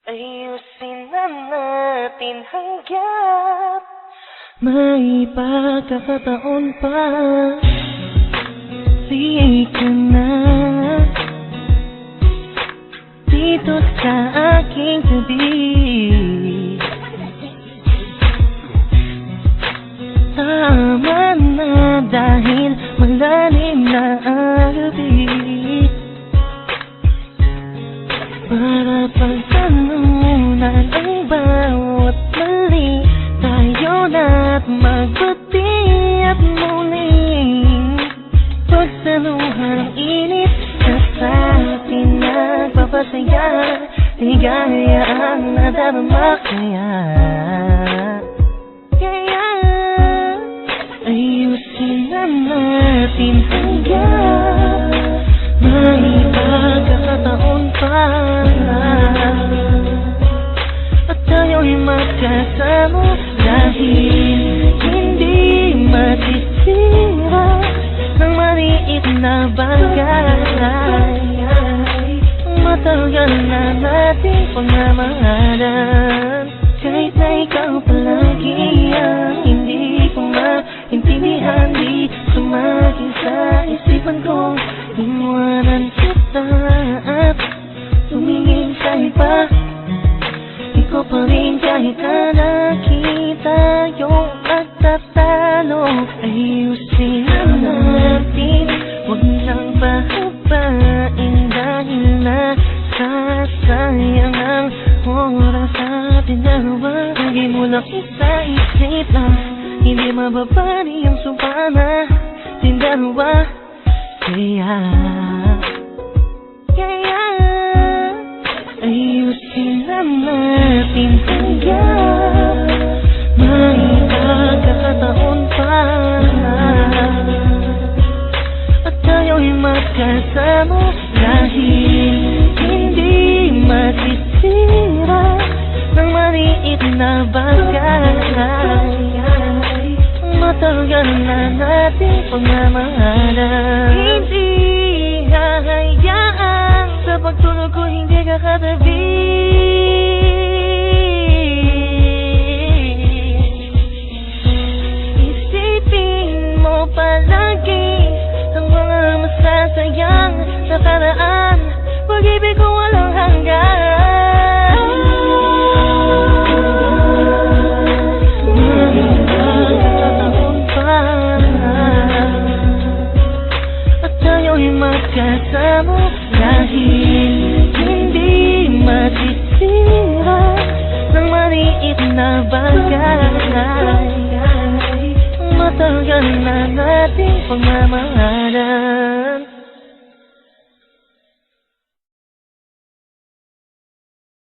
Ayusin na natin hanggat may pagkakataon pa. Di ka na dito sa aking tabi. Tama na dahil malalim na ang gabi. Para pagtanunan ang bawat mali, tayo na't magbati at muling pagsaluhan ang init na sa atin nagpapasaya. Ligaya ang nadarama kaya ayusin na natin hanggang may pagkakataon pa. At tayo'y magkasama dahil hindi masisira ng maliit na bagay. Matagal na natin pagmamahalan, kahit na ikaw palagi ang hindi ko maintindihan. Di sumagi sa isipan ko, iwanan kita at tumingin sa iba. Ikaw pa rin kahit na nakita yung magtatalo. Ayusin na natin, huwag nang pahabain dahil nasasayang ang oras atin dalawa. Lagi mo lang isa-isip na hindi mababali ang sumpa natin dalawa. Kaya ayusin na natin hanggang may pagkakataon pa. At tayo'y magkasama dahil hindi masisira ng maliit na bagay. Matagal na natin pagmamahalan, hindi hahayaan sa pagtulog ko hindi ka katabi. Isipin mo palagi ang mga masasayang nakaraan, pag-ibig ko walang hanggan. Magkasama dahil hindi masisira ng maliit na bagay. Matagal na nating pagmamahalan.